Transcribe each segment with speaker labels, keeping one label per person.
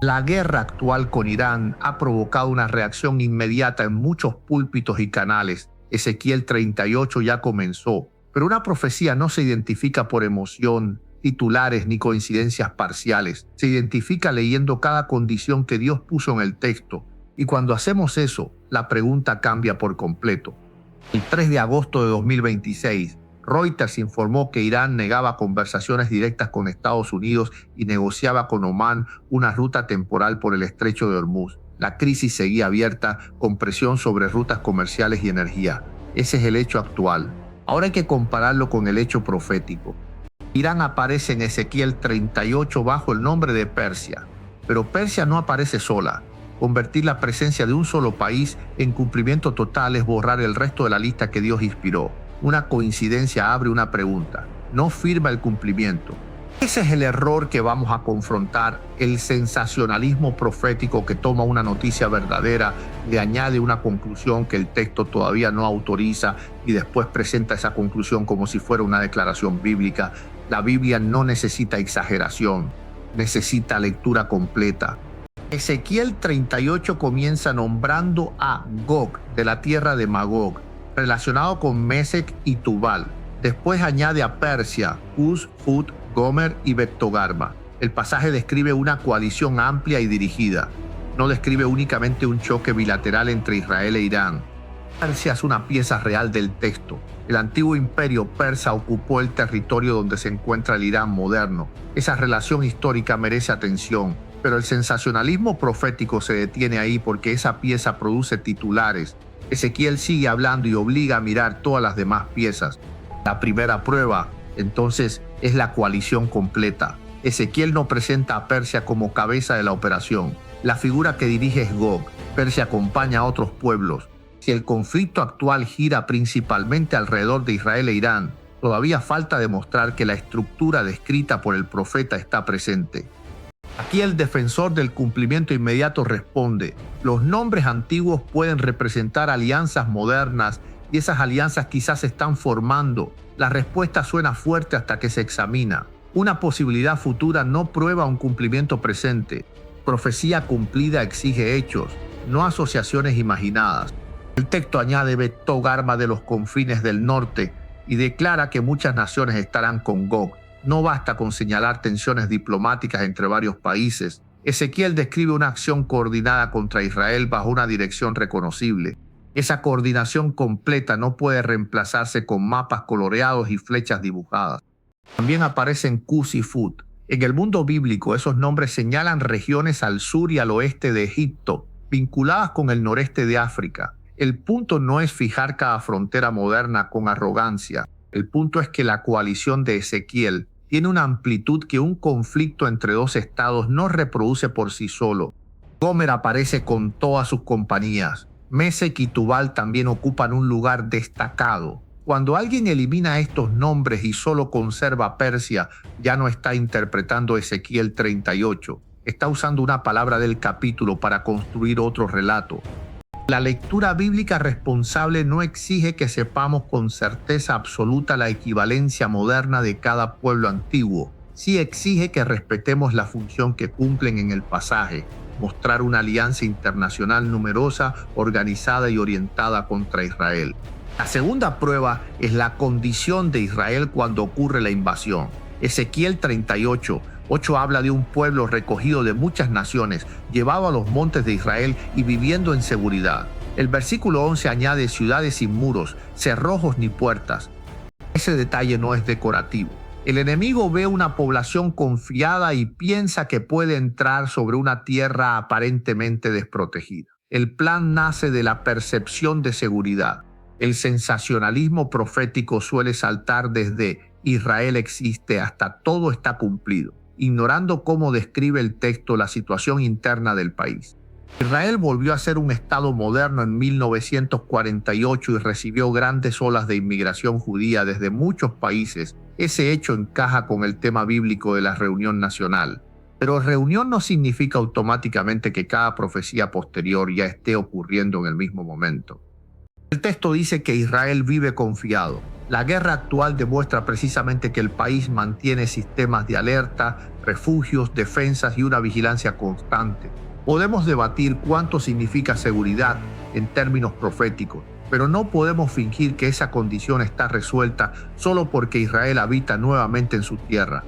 Speaker 1: La guerra actual con Irán ha provocado una reacción inmediata en muchos púlpitos y canales. Ezequiel 38 ya comenzó, pero una profecía no se identifica por emoción, titulares ni coincidencias parciales. Se identifica leyendo cada condición que Dios puso en el texto. Y cuando hacemos eso, la pregunta cambia por completo. El 3 de agosto de 2026, Reuters informó que Irán negaba conversaciones directas con Estados Unidos y negociaba con Omán una ruta temporal por el estrecho de Hormuz. La crisis seguía abierta, con presión sobre rutas comerciales y energía. Ese es el hecho actual. Ahora hay que compararlo con el hecho profético. Irán aparece en Ezequiel 38 bajo el nombre de Persia, pero Persia no aparece sola. Convertir la presencia de un solo país en cumplimiento total es borrar el resto de la lista que Dios inspiró. Una coincidencia abre una pregunta, no firma el cumplimiento. Ese es el error que vamos a confrontar, el sensacionalismo profético que toma una noticia verdadera, le añade una conclusión que el texto todavía no autoriza y después presenta esa conclusión como si fuera una declaración bíblica. La Biblia no necesita exageración, necesita lectura completa. Ezequiel 38 comienza nombrando a Gog de la tierra de Magog, relacionado con Mesec y Tubal. Después añade a Persia, Cus, Phut, Gomer y Beth-Togarma. El pasaje describe una coalición amplia y dirigida. No describe únicamente un choque bilateral entre Israel e Irán. Persia es una pieza real del texto. El antiguo imperio persa ocupó el territorio donde se encuentra el Irán moderno. Esa relación histórica merece atención, pero el sensacionalismo profético se detiene ahí porque esa pieza produce titulares. Ezequiel sigue hablando y obliga a mirar todas las demás piezas. La primera prueba, entonces, es la coalición completa. Ezequiel no presenta a Persia como cabeza de la operación. La figura que dirige es Gog. Persia acompaña a otros pueblos. Si el conflicto actual gira principalmente alrededor de Israel e Irán, todavía falta demostrar que la estructura descrita por el profeta está presente. Aquí el defensor del cumplimiento inmediato responde: los nombres antiguos pueden representar alianzas modernas y esas alianzas quizás se están formando. La respuesta suena fuerte hasta que se examina. Una posibilidad futura no prueba un cumplimiento presente. Profecía cumplida exige hechos, no asociaciones imaginadas. El texto añade Beth-Togarma de los confines del norte y declara que muchas naciones estarán con Gog. No basta con señalar tensiones diplomáticas entre varios países. Ezequiel describe una acción coordinada contra Israel bajo una dirección reconocible. Esa coordinación completa no puede reemplazarse con mapas coloreados y flechas dibujadas. También aparecen Cus y Phut. En el mundo bíblico, esos nombres señalan regiones al sur y al oeste de Egipto, vinculadas con el noreste de África. El punto no es fijar cada frontera moderna con arrogancia. El punto es que la coalición de Ezequiel tiene una amplitud que un conflicto entre dos estados no reproduce por sí solo. Gomer aparece con todas sus compañías. Mesec y Tubal también ocupan un lugar destacado. Cuando alguien elimina estos nombres y solo conserva Persia, ya no está interpretando Ezequiel 38. Está usando una palabra del capítulo para construir otro relato. La lectura bíblica responsable no exige que sepamos con certeza absoluta la equivalencia moderna de cada pueblo antiguo. Sí exige que respetemos la función que cumplen en el pasaje, mostrar una alianza internacional numerosa, organizada y orientada contra Israel. La segunda prueba es la condición de Israel cuando ocurre la invasión. Ezequiel 38 habla de un pueblo recogido de muchas naciones, llevado a los montes de Israel y viviendo en seguridad. El versículo 11 añade ciudades sin muros, cerrojos ni puertas. Ese detalle no es decorativo. El enemigo ve una población confiada y piensa que puede entrar sobre una tierra aparentemente desprotegida. El plan nace de la percepción de seguridad. El sensacionalismo profético suele saltar desde Israel existe hasta todo está cumplido, ignorando cómo describe el texto la situación interna del país. Israel volvió a ser un estado moderno en 1948 y recibió grandes olas de inmigración judía desde muchos países. Ese hecho encaja con el tema bíblico de la reunión nacional. Pero reunión no significa automáticamente que cada profecía posterior ya esté ocurriendo en el mismo momento. El El texto dice que Israel vive confiado. La guerra actual demuestra precisamente que el país mantiene sistemas de alerta, refugios, defensas y una vigilancia constante. Podemos debatir cuánto significa seguridad en términos proféticos, pero no podemos fingir que esa condición está resuelta solo porque Israel habita nuevamente en su tierra.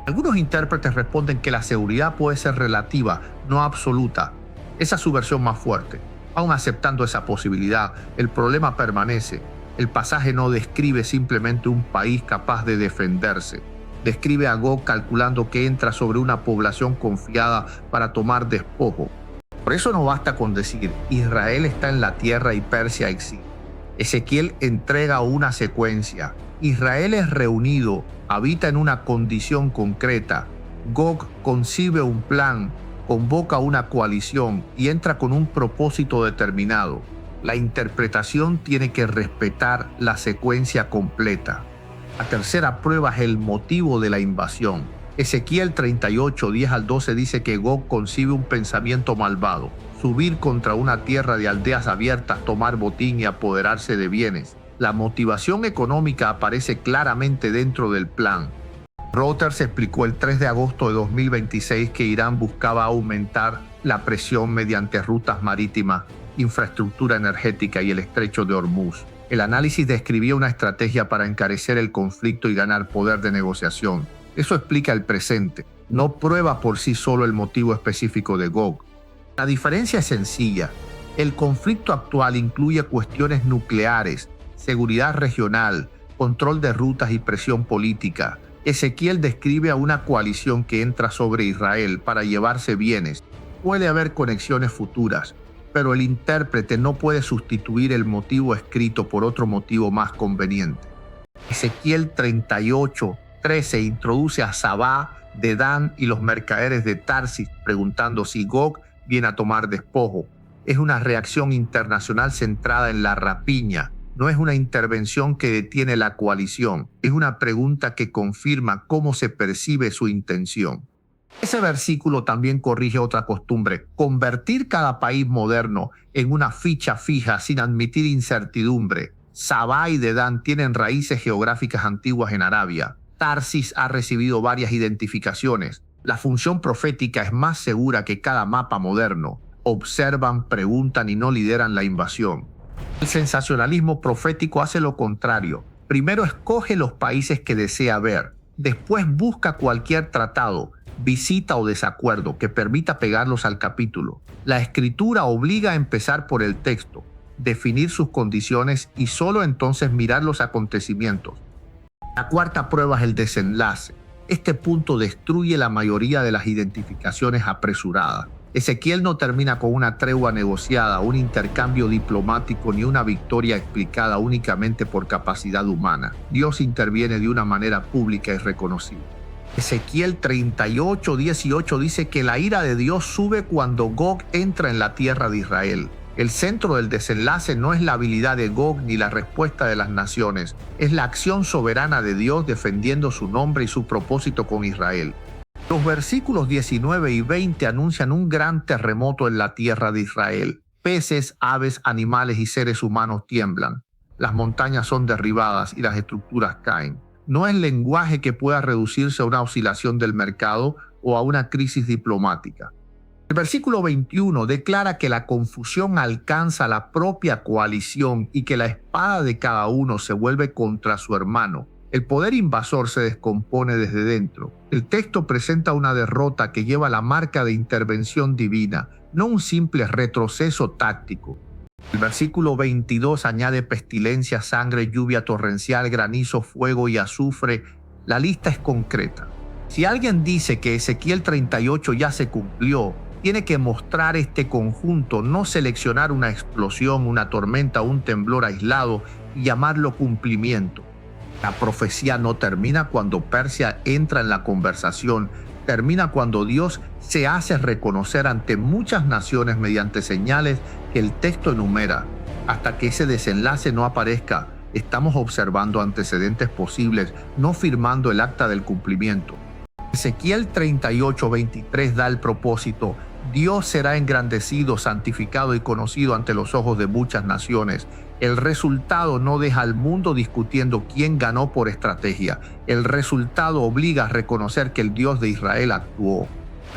Speaker 1: Algunos intérpretes responden que la seguridad puede ser relativa, no absoluta. Esa es su versión más fuerte. Aun aceptando esa posibilidad, el problema permanece. El pasaje no describe simplemente un país capaz de defenderse. Describe a Gog calculando que entra sobre una población confiada para tomar despojo. Por eso no basta con decir, Israel está en la tierra y Persia existe. Ezequiel entrega una secuencia. Israel es reunido, habita en una condición concreta. Gog concibe un plan, convoca una coalición y entra con un propósito determinado. La interpretación tiene que respetar la secuencia completa. La tercera prueba es el motivo de la invasión. Ezequiel 38, 10 al 12 dice que Gog concibe un pensamiento malvado: subir contra una tierra de aldeas abiertas, tomar botín y apoderarse de bienes. La motivación económica aparece claramente dentro del plan. Reuters explicó el 3 de agosto de 2026 que Irán buscaba aumentar la presión mediante rutas marítimas, infraestructura energética y el estrecho de Hormuz. El análisis describía una estrategia para encarecer el conflicto y ganar poder de negociación. Eso explica el presente, no prueba por sí solo el motivo específico de Gog. La diferencia es sencilla. El conflicto actual incluye cuestiones nucleares, seguridad regional, control de rutas y presión política. Ezequiel describe a una coalición que entra sobre Israel para llevarse bienes. Puede haber conexiones futuras, pero el intérprete no puede sustituir el motivo escrito por otro motivo más conveniente. Ezequiel 38, 13 introduce a Sabá, Dedán y los mercaderes de Tarsis, preguntando si Gog viene a tomar despojo. Es una reacción internacional centrada en la rapiña. No es una intervención que detiene la coalición. Es una pregunta que confirma cómo se percibe su intención. Ese versículo también corrige otra costumbre: convertir cada país moderno en una ficha fija sin admitir incertidumbre. Sabá y Dedán tienen raíces geográficas antiguas en Arabia. Tarsis ha recibido varias identificaciones. La función profética es más segura que cada mapa moderno. Observan, preguntan y no lideran la invasión. El sensacionalismo profético hace lo contrario. Primero escoge los países que desea ver. Después busca cualquier tratado, visita o desacuerdo que permita pegarlos al capítulo. La escritura obliga a empezar por el texto, definir sus condiciones y solo entonces mirar los acontecimientos. La cuarta prueba es el desenlace. Este punto destruye la mayoría de las identificaciones apresuradas. Ezequiel no termina con una tregua negociada, un intercambio diplomático ni una victoria explicada únicamente por capacidad humana. Dios interviene de una manera pública y reconocida. Ezequiel 38, 18 dice que la ira de Dios sube cuando Gog entra en la tierra de Israel. El centro del desenlace no es la habilidad de Gog ni la respuesta de las naciones, es la acción soberana de Dios defendiendo su nombre y su propósito con Israel. Los versículos 19 y 20 anuncian un gran terremoto en la tierra de Israel. Peces, aves, animales y seres humanos tiemblan. Las montañas son derribadas y las estructuras caen. No es lenguaje que pueda reducirse a una oscilación del mercado o a una crisis diplomática. El versículo 21 declara que la confusión alcanza la propia coalición y que la espada de cada uno se vuelve contra su hermano. El poder invasor se descompone desde dentro. El texto presenta una derrota que lleva la marca de intervención divina, no un simple retroceso táctico. El versículo 22 añade pestilencia, sangre, lluvia torrencial, granizo, fuego y azufre. La lista es concreta. Si alguien dice que Ezequiel 38 ya se cumplió, tiene que mostrar este conjunto, no seleccionar una explosión, una tormenta o un temblor aislado y llamarlo cumplimiento. La profecía no termina cuando Persia entra en la conversación, termina cuando Dios se hace reconocer ante muchas naciones mediante señales que el texto enumera. Hasta que ese desenlace no aparezca, estamos observando antecedentes posibles, no firmando el acta del cumplimiento. Ezequiel 38:23 da el propósito: Dios será engrandecido, santificado y conocido ante los ojos de muchas naciones. El resultado no deja al mundo discutiendo quién ganó por estrategia. El resultado obliga a reconocer que el Dios de Israel actuó.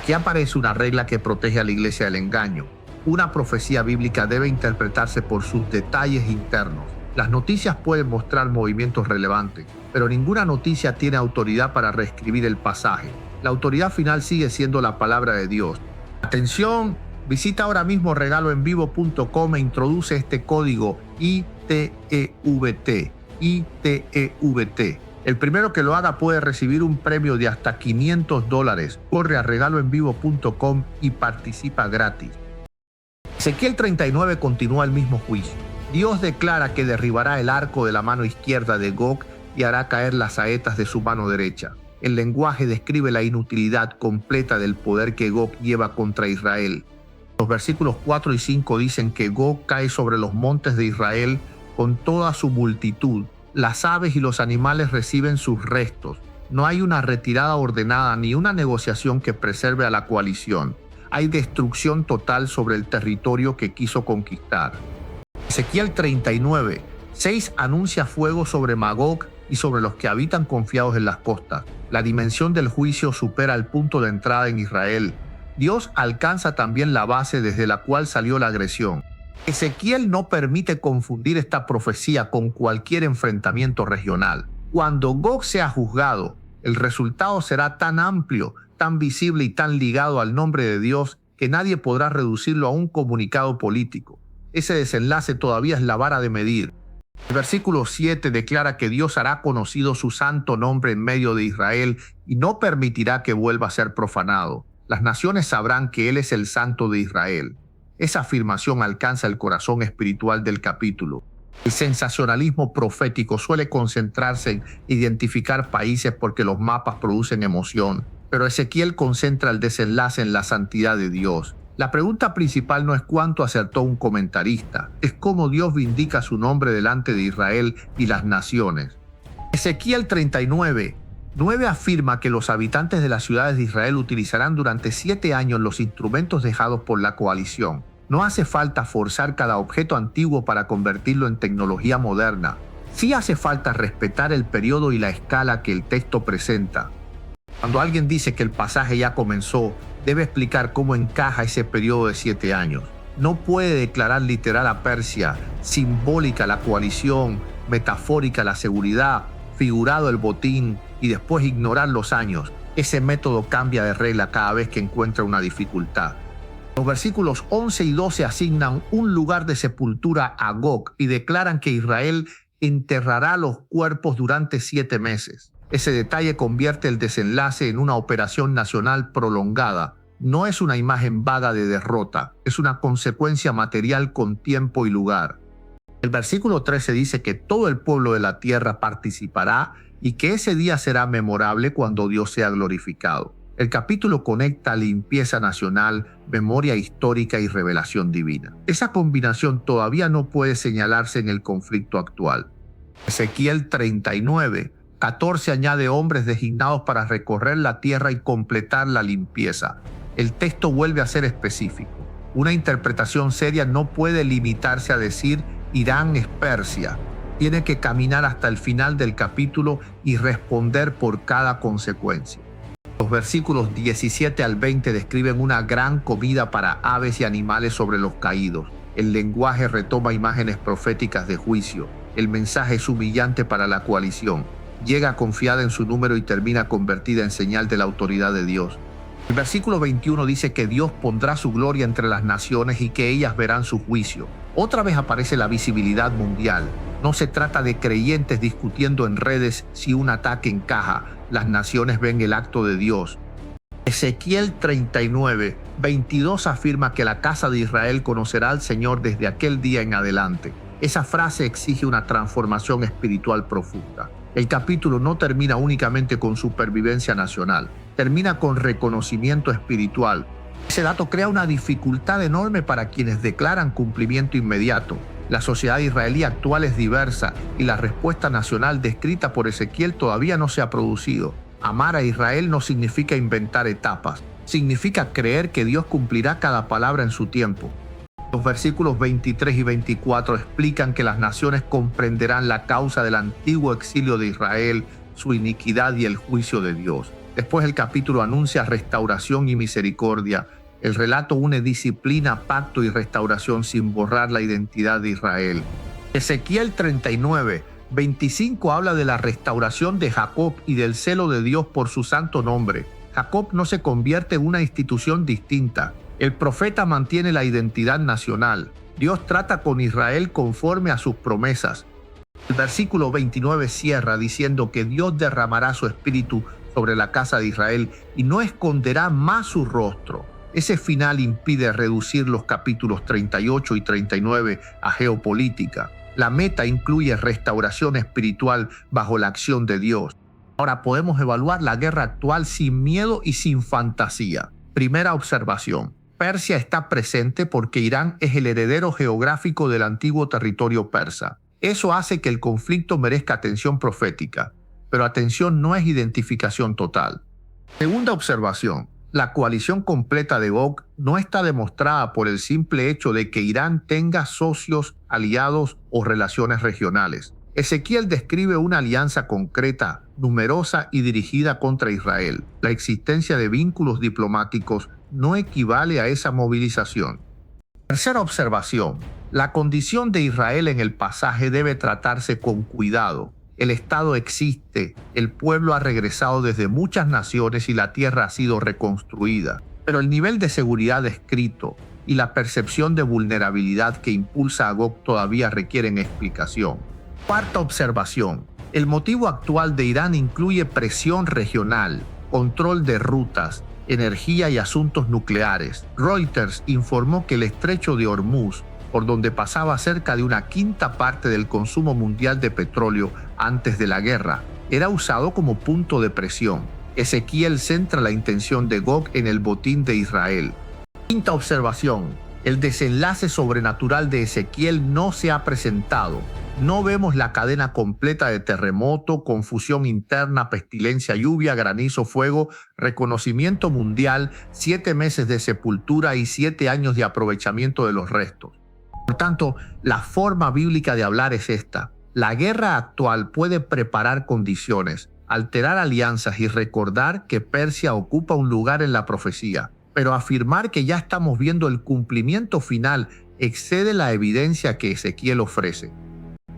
Speaker 1: Aquí aparece una regla que protege a la iglesia del engaño. Una profecía bíblica debe interpretarse por sus detalles internos. Las noticias pueden mostrar movimientos relevantes, pero ninguna noticia tiene autoridad para reescribir el pasaje. La autoridad final sigue siendo la palabra de Dios. Atención, visita ahora mismo regaloenvivo.com e introduce este código ITEVT. El primero que lo haga puede recibir un premio de hasta $500. Corre a regaloenvivo.com y participa gratis. Ezequiel 39 continúa el mismo juicio. Dios declara que derribará el arco de la mano izquierda de Gog y hará caer las saetas de su mano derecha. El lenguaje describe la inutilidad completa del poder que Gog lleva contra Israel. Los versículos 4 y 5 dicen que Gog cae sobre los montes de Israel con toda su multitud. Las aves y los animales reciben sus restos. No hay una retirada ordenada ni una negociación que preserve a la coalición. Hay destrucción total sobre el territorio que quiso conquistar. Ezequiel 39, 6 anuncia fuego sobre Magog y sobre los que habitan confiados en las costas. La dimensión del juicio supera el punto de entrada en Israel. Dios alcanza también la base desde la cual salió la agresión. Ezequiel no permite confundir esta profecía con cualquier enfrentamiento regional. Cuando Gog sea juzgado, el resultado será tan amplio, tan visible y tan ligado al nombre de Dios que nadie podrá reducirlo a un comunicado político. Ese desenlace todavía es la vara de medir. El versículo 7 declara que Dios hará conocido su santo nombre en medio de Israel y no permitirá que vuelva a ser profanado. Las naciones sabrán que Él es el Santo de Israel. Esa afirmación alcanza el corazón espiritual del capítulo. El sensacionalismo profético suele concentrarse en identificar países porque los mapas producen emoción, pero Ezequiel concentra el desenlace en la santidad de Dios. La pregunta principal no es cuánto acertó un comentarista, es cómo Dios vindica su nombre delante de Israel y las naciones. Ezequiel 39, 9 afirma que los habitantes de las ciudades de Israel utilizarán durante 7 años los instrumentos dejados por la coalición. No hace falta forzar cada objeto antiguo para convertirlo en tecnología moderna. Sí hace falta respetar el periodo y la escala que el texto presenta. Cuando alguien dice que el pasaje ya comenzó, debe explicar cómo encaja ese periodo de 7 años. No puede declarar literal a Persia, simbólica la coalición, metafórica la seguridad, figurado el botín y después ignorar los años. Ese método cambia de regla cada vez que encuentra una dificultad. Los versículos 11 y 12 asignan un lugar de sepultura a Gog y declaran que Israel enterrará los cuerpos durante 7 meses. Ese detalle convierte el desenlace en una operación nacional prolongada. No es una imagen vaga de derrota, es una consecuencia material con tiempo y lugar. El versículo 13 dice que todo el pueblo de la tierra participará y que ese día será memorable cuando Dios sea glorificado. El capítulo conecta limpieza nacional, memoria histórica y revelación divina. Esa combinación todavía no puede señalarse en el conflicto actual. Ezequiel 39, 14 añade hombres designados para recorrer la tierra y completar la limpieza. El texto vuelve a ser específico. Una interpretación seria no puede limitarse a decir Irán es Persia. Tiene que caminar hasta el final del capítulo y responder por cada consecuencia. Los versículos 17 al 20 describen una gran comida para aves y animales sobre los caídos. El lenguaje retoma imágenes proféticas de juicio. El mensaje es humillante para la coalición. Llega confiada en su número y termina convertida en señal de la autoridad de Dios. El versículo 21 dice que Dios pondrá su gloria entre las naciones y que ellas verán su juicio. Otra vez aparece la visibilidad mundial. No se trata de creyentes discutiendo en redes si un ataque encaja. Las naciones ven el acto de Dios. Ezequiel 39, 22 afirma que la casa de Israel conocerá al Señor desde aquel día en adelante. Esa frase exige una transformación espiritual profunda. El capítulo no termina únicamente con supervivencia nacional, termina con reconocimiento espiritual. Ese dato crea una dificultad enorme para quienes declaran cumplimiento inmediato. La sociedad israelí actual es diversa y la respuesta nacional descrita por Ezequiel todavía no se ha producido. Amar a Israel no significa inventar etapas. significa creer que Dios cumplirá cada palabra en su tiempo. Los versículos 23 y 24 explican que las naciones comprenderán la causa del antiguo exilio de Israel, su iniquidad y el juicio de Dios. Después el capítulo anuncia restauración y misericordia. El relato une disciplina, pacto y restauración sin borrar la identidad de Israel. Ezequiel 39, 25 habla de la restauración de Jacob y del celo de Dios por su santo nombre. Jacob no se convierte en una institución distinta. El profeta mantiene la identidad nacional. Dios trata con Israel conforme a sus promesas. El versículo 29 cierra diciendo que Dios derramará su espíritu sobre la casa de Israel y no esconderá más su rostro. Ese final impide reducir los capítulos 38 y 39 a geopolítica. La meta incluye restauración espiritual bajo la acción de Dios. Ahora podemos evaluar la guerra actual sin miedo y sin fantasía. Primera observación. Persia está presente porque Irán es el heredero geográfico del antiguo territorio persa. Eso hace que el conflicto merezca atención profética, pero atención no es identificación total. Segunda observación. La coalición completa de Gog no está demostrada por el simple hecho de que Irán tenga socios, aliados o relaciones regionales. Ezequiel describe una alianza concreta, numerosa y dirigida contra Israel. La existencia de vínculos diplomáticos no equivale a esa movilización. Tercera observación. La condición de Israel en el pasaje debe tratarse con cuidado. El Estado existe, el pueblo ha regresado desde muchas naciones y la tierra ha sido reconstruida. Pero el nivel de seguridad descrito y la percepción de vulnerabilidad que impulsa a Gog todavía requieren explicación. Cuarta observación. El motivo actual de Irán incluye presión regional, control de rutas, energía y asuntos nucleares. Reuters informó que el estrecho de Hormuz, por donde pasaba cerca de una quinta parte del consumo mundial de petróleo antes de la guerra, era usado como punto de presión. Ezequiel centra la intención de Gog en el botín de Israel. Quinta observación. El desenlace sobrenatural de Ezequiel no se ha presentado. No vemos la cadena completa de terremoto, confusión interna, pestilencia, lluvia, granizo, fuego, reconocimiento mundial, 7 meses de sepultura y 7 años de aprovechamiento de los restos. Por tanto, la forma bíblica de hablar es esta. La guerra actual puede preparar condiciones, alterar alianzas y recordar que Persia ocupa un lugar en la profecía. Pero afirmar que ya estamos viendo el cumplimiento final excede la evidencia que Ezequiel ofrece.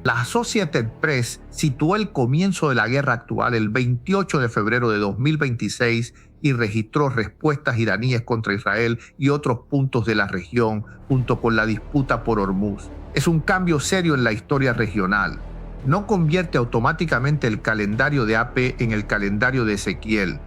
Speaker 1: La Associated Press situó el comienzo de la guerra actual el 28 de febrero de 2026 y registró respuestas iraníes contra Israel y otros puntos de la región junto con la disputa por Hormuz. Es un cambio serio en la historia regional. No convierte automáticamente el calendario de AP en el calendario de Ezequiel.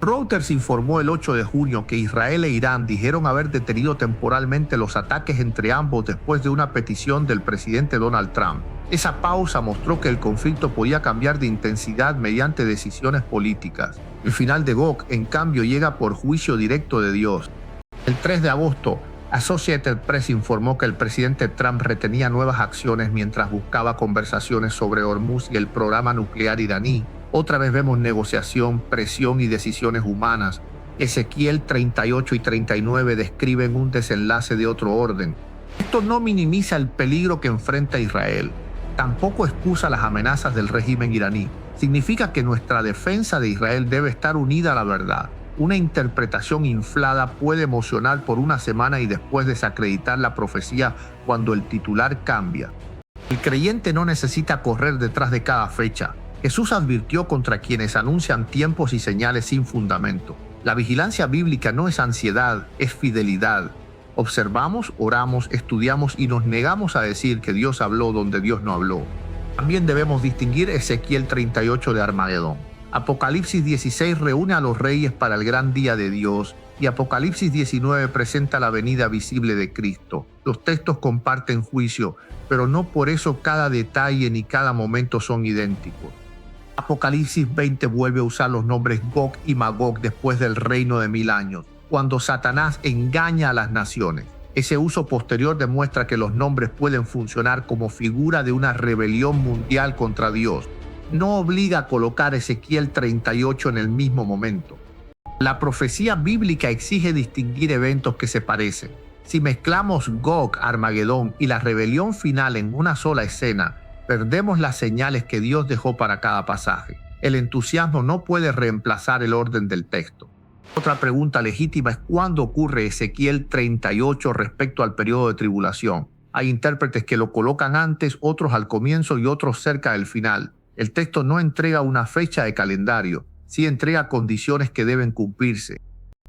Speaker 1: Reuters informó el 8 de junio que Israel e Irán dijeron haber detenido temporalmente los ataques entre ambos después de una petición del presidente Donald Trump. Esa pausa mostró que el conflicto podía cambiar de intensidad mediante decisiones políticas. El final de Gog, en cambio, llega por juicio directo de Dios. El 3 de agosto, Associated Press informó que el presidente Trump retenía nuevas acciones mientras buscaba conversaciones sobre Hormuz y el programa nuclear iraní. Otra vez vemos negociación, presión y decisiones humanas. Ezequiel 38 y 39 describen un desenlace de otro orden. Esto no minimiza el peligro que enfrenta Israel. Tampoco excusa las amenazas del régimen iraní. Significa que nuestra defensa de Israel debe estar unida a la verdad. Una interpretación inflada puede emocionar por una semana y después desacreditar la profecía cuando el titular cambia. El creyente no necesita correr detrás de cada fecha. Jesús advirtió contra quienes anuncian tiempos y señales sin fundamento. La vigilancia bíblica no es ansiedad, es fidelidad. Observamos, oramos, estudiamos y nos negamos a decir que Dios habló donde Dios no habló. También debemos distinguir Ezequiel 38 de Armagedón. Apocalipsis 16 reúne a los reyes para el gran día de Dios y Apocalipsis 19 presenta la venida visible de Cristo. Los textos comparten juicio, pero no por eso cada detalle ni cada momento son idénticos. Apocalipsis 20 vuelve a usar los nombres Gog y Magog después del reino de 1000 años, cuando Satanás engaña a las naciones. Ese uso posterior demuestra que los nombres pueden funcionar como figura de una rebelión mundial contra Dios. No obliga a colocar Ezequiel 38 en el mismo momento. La profecía bíblica exige distinguir eventos que se parecen. Si mezclamos Gog, Armagedón y la rebelión final en una sola escena, perdemos las señales que Dios dejó para cada pasaje. El entusiasmo no puede reemplazar el orden del texto. Otra pregunta legítima es cuándo ocurre Ezequiel 38 respecto al periodo de tribulación. Hay intérpretes que lo colocan antes, otros al comienzo y otros cerca del final. El texto no entrega una fecha de calendario, sí entrega condiciones que deben cumplirse.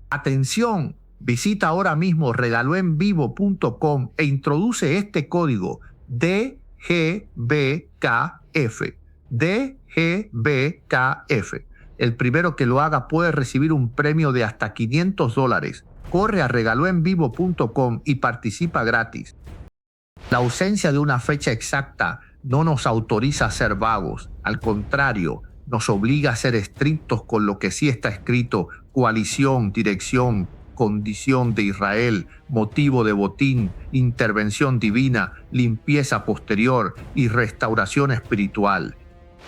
Speaker 1: ¡Atención! Visita ahora mismo regaloenvivo.com e introduce este código DGBKF. DGBKF. El primero que lo haga puede recibir un premio de hasta $500. Corre a regaloenvivo.com y participa gratis. La ausencia de una fecha exacta no nos autoriza a ser vagos. Al contrario, nos obliga a ser estrictos con lo que sí está escrito: coalición, dirección, condición de Israel, motivo de botín, intervención divina, limpieza posterior y restauración espiritual.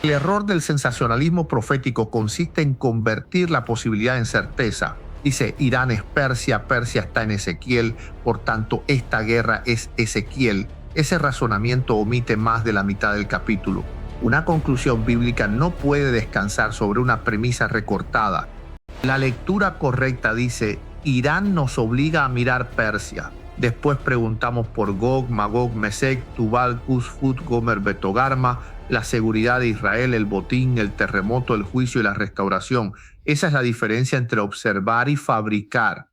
Speaker 1: El error del sensacionalismo profético consiste en convertir la posibilidad en certeza. Dice, Irán es Persia, Persia está en Ezequiel, por tanto esta guerra es Ezequiel. Ese razonamiento omite más de la mitad del capítulo. Una conclusión bíblica no puede descansar sobre una premisa recortada. La lectura correcta dice, Irán nos obliga a mirar Persia. Después preguntamos por Gog, Magog, Mesec, Tubal, Cus, Fut, Gomer, Betogarma, la seguridad de Israel, el botín, el terremoto, el juicio y la restauración. Esa es la diferencia entre observar y fabricar.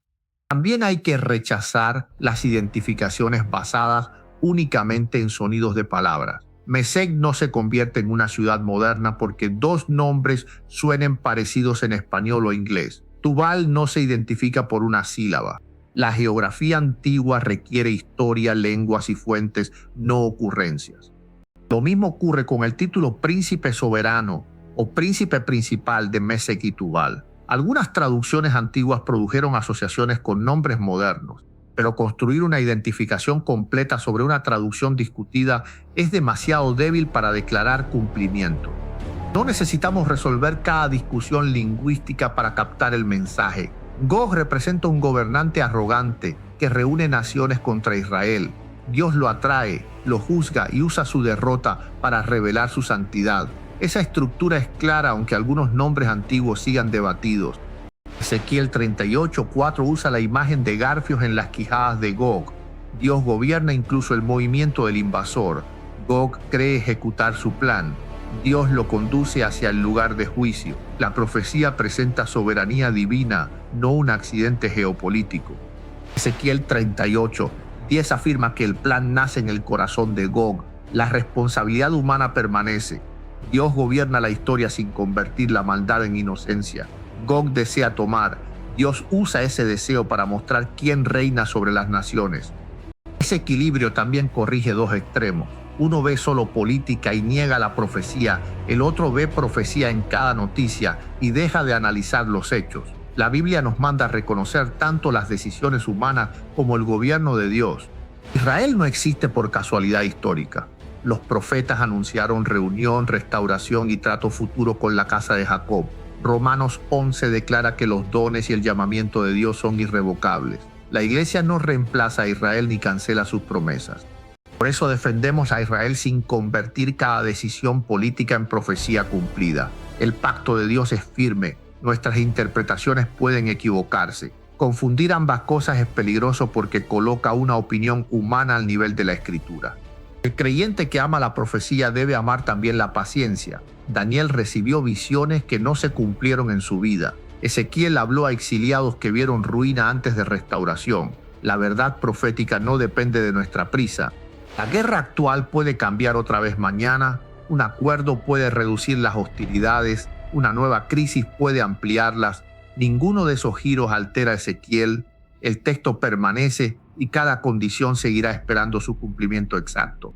Speaker 1: También hay que rechazar las identificaciones basadas únicamente en sonidos de palabras. Mesec no se convierte en una ciudad moderna porque dos nombres suenen parecidos en español o inglés. Tubal no se identifica por una sílaba. La geografía antigua requiere historia, lenguas y fuentes, no ocurrencias. Lo mismo ocurre con el título príncipe soberano o príncipe principal de Mesec y Tubal. Algunas traducciones antiguas produjeron asociaciones con nombres modernos, pero construir una identificación completa sobre una traducción discutida es demasiado débil para declarar cumplimiento. No necesitamos resolver cada discusión lingüística para captar el mensaje. Gog representa un gobernante arrogante que reúne naciones contra Israel. Dios lo atrae, lo juzga y usa su derrota para revelar su santidad. Esa estructura es clara aunque algunos nombres antiguos sigan debatidos. Ezequiel 38:4 usa la imagen de garfios en las quijadas de Gog. Dios gobierna incluso el movimiento del invasor. Gog cree ejecutar su plan. Dios lo conduce hacia el lugar de juicio. La profecía presenta soberanía divina, no un accidente geopolítico. Ezequiel 38:10 afirma que el plan nace en el corazón de Gog. La responsabilidad humana permanece. Dios gobierna la historia sin convertir la maldad en inocencia. Gog desea tomar. Dios usa ese deseo para mostrar quién reina sobre las naciones. Ese equilibrio también corrige dos extremos. Uno ve solo política y niega la profecía. El otro ve profecía en cada noticia y deja de analizar los hechos. La Biblia nos manda a reconocer tanto las decisiones humanas como el gobierno de Dios. Israel no existe por casualidad histórica. Los profetas anunciaron reunión, restauración y trato futuro con la casa de Jacob. Romanos 11 declara que los dones y el llamamiento de Dios son irrevocables. La iglesia no reemplaza a Israel ni cancela sus promesas. Por eso defendemos a Israel sin convertir cada decisión política en profecía cumplida. El pacto de Dios es firme. Nuestras interpretaciones pueden equivocarse. Confundir ambas cosas es peligroso porque coloca una opinión humana al nivel de la Escritura. El creyente que ama la profecía debe amar también la paciencia. Daniel recibió visiones que no se cumplieron en su vida. Ezequiel habló a exiliados que vieron ruina antes de restauración. La verdad profética no depende de nuestra prisa. La guerra actual puede cambiar otra vez mañana. Un acuerdo puede reducir las hostilidades. Una nueva crisis puede ampliarlas. Ninguno de esos giros altera a Ezequiel. El texto permanece y cada condición seguirá esperando su cumplimiento exacto.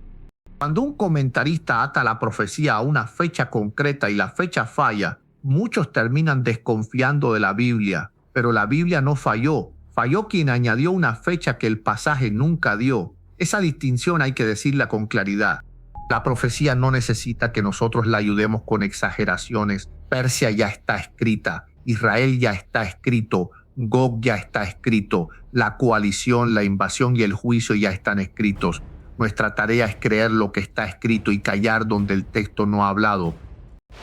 Speaker 1: Cuando un comentarista ata la profecía a una fecha concreta y la fecha falla, muchos terminan desconfiando de la Biblia. Pero la Biblia no falló. Falló quien añadió una fecha que el pasaje nunca dio. Esa distinción hay que decirla con claridad. La profecía no necesita que nosotros la ayudemos con exageraciones. Persia ya está escrita. Israel ya está escrito, Gog ya está escrito, la coalición, la invasión y el juicio ya están escritos. Nuestra tarea es creer lo que está escrito y callar donde el texto no ha hablado.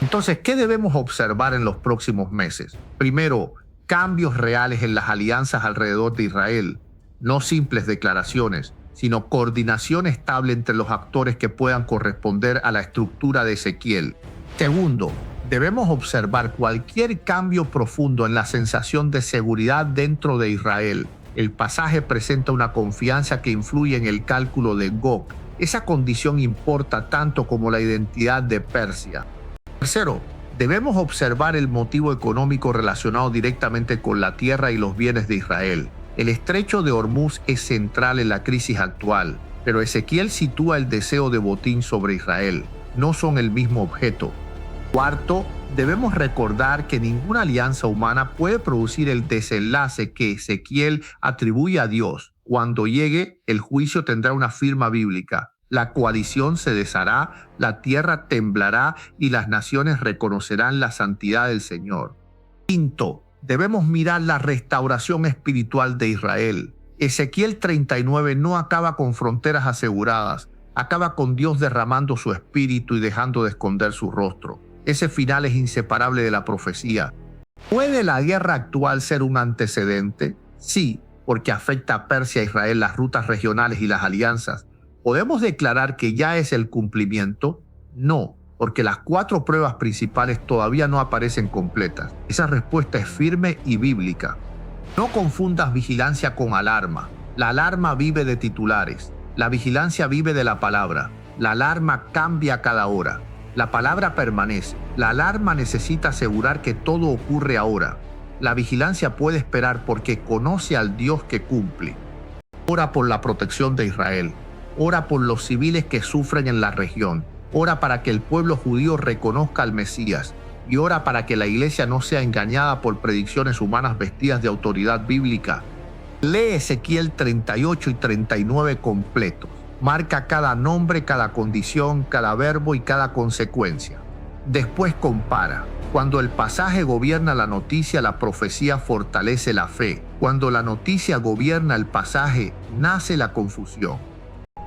Speaker 1: Entonces, ¿qué debemos observar en los próximos meses? Primero, cambios reales en las alianzas alrededor de Israel, no simples declaraciones, sino coordinación estable entre los actores que puedan corresponder a la estructura de Ezequiel. Segundo, debemos observar cualquier cambio profundo en la sensación de seguridad dentro de Israel. El pasaje presenta una confianza que influye en el cálculo de Gog. Esa condición importa tanto como la identidad de Persia. Tercero, debemos observar el motivo económico relacionado directamente con la tierra y los bienes de Israel. El estrecho de Hormuz es central en la crisis actual, pero Ezequiel sitúa el deseo de botín sobre Israel. No son el mismo objeto. Cuarto, debemos recordar que ninguna alianza humana puede producir el desenlace que Ezequiel atribuye a Dios. Cuando llegue, el juicio tendrá una firma bíblica. La coalición se deshará, la tierra temblará y las naciones reconocerán la santidad del Señor. Quinto, debemos mirar la restauración espiritual de Israel. Ezequiel 39 no acaba con fronteras aseguradas, acaba con Dios derramando su espíritu y dejando de esconder su rostro. Ese final es inseparable de la profecía. ¿Puede la guerra actual ser un antecedente? Sí, porque afecta a Persia, Israel, las rutas regionales y las alianzas. ¿Podemos declarar que ya es el cumplimiento? No, porque las 4 pruebas principales todavía no aparecen completas. Esa respuesta es firme y bíblica. No confundas vigilancia con alarma. La alarma vive de titulares. La vigilancia vive de la palabra. La alarma cambia cada hora. La palabra permanece. La alarma necesita asegurar que todo ocurre ahora. La vigilancia puede esperar porque conoce al Dios que cumple. Ora por la protección de Israel. Ora por los civiles que sufren en la región. Ora para que el pueblo judío reconozca al Mesías. Y ora para que la iglesia no sea engañada por predicciones humanas vestidas de autoridad bíblica. Lee Ezequiel 38 y 39 completos. Marca cada nombre, cada condición, cada verbo y cada consecuencia. Después compara. Cuando el pasaje gobierna la noticia, la profecía fortalece la fe. Cuando la noticia gobierna el pasaje, nace la confusión.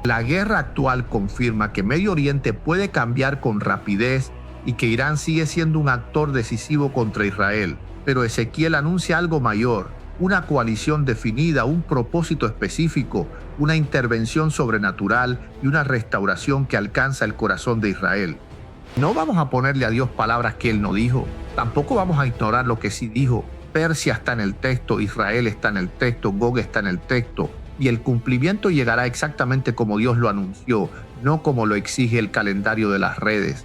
Speaker 1: La guerra actual confirma que Medio Oriente puede cambiar con rapidez y que Irán sigue siendo un actor decisivo contra Israel. Pero Ezequiel anuncia algo mayor, una coalición definida, un propósito específico, una intervención sobrenatural y una restauración que alcanza el corazón de Israel. No vamos a ponerle a Dios palabras que Él no dijo, tampoco vamos a ignorar lo que sí dijo. Persia está en el texto, Israel está en el texto, Gog está en el texto, y el cumplimiento llegará exactamente como Dios lo anunció, no como lo exige el calendario de las redes.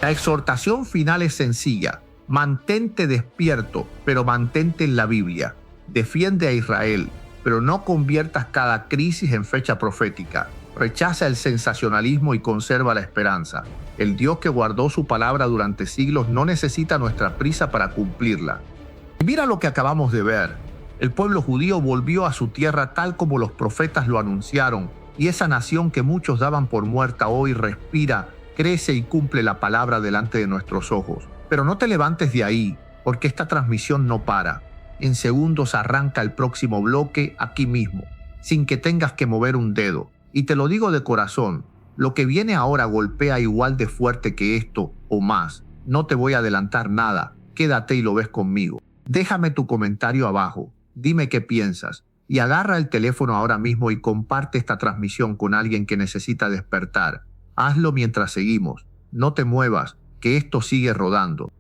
Speaker 1: La exhortación final es sencilla: mantente despierto, pero mantente en la Biblia. Defiende a Israel, pero no conviertas cada crisis en fecha profética. Rechaza el sensacionalismo y conserva la esperanza. El Dios que guardó su palabra durante siglos no necesita nuestra prisa para cumplirla. Mira lo que acabamos de ver. El pueblo judío volvió a su tierra tal como los profetas lo anunciaron, y esa nación que muchos daban por muerta hoy respira, crece y cumple la palabra delante de nuestros ojos. Pero no te levantes de ahí, porque esta transmisión no para. En segundos arranca el próximo bloque aquí mismo, sin que tengas que mover un dedo. Y te lo digo de corazón, lo que viene ahora golpea igual de fuerte que esto o más. No te voy a adelantar nada, quédate y lo ves conmigo. Déjame tu comentario abajo, dime qué piensas y agarra el teléfono ahora mismo y comparte esta transmisión con alguien que necesita despertar. Hazlo mientras seguimos, no te muevas, que esto sigue rodando.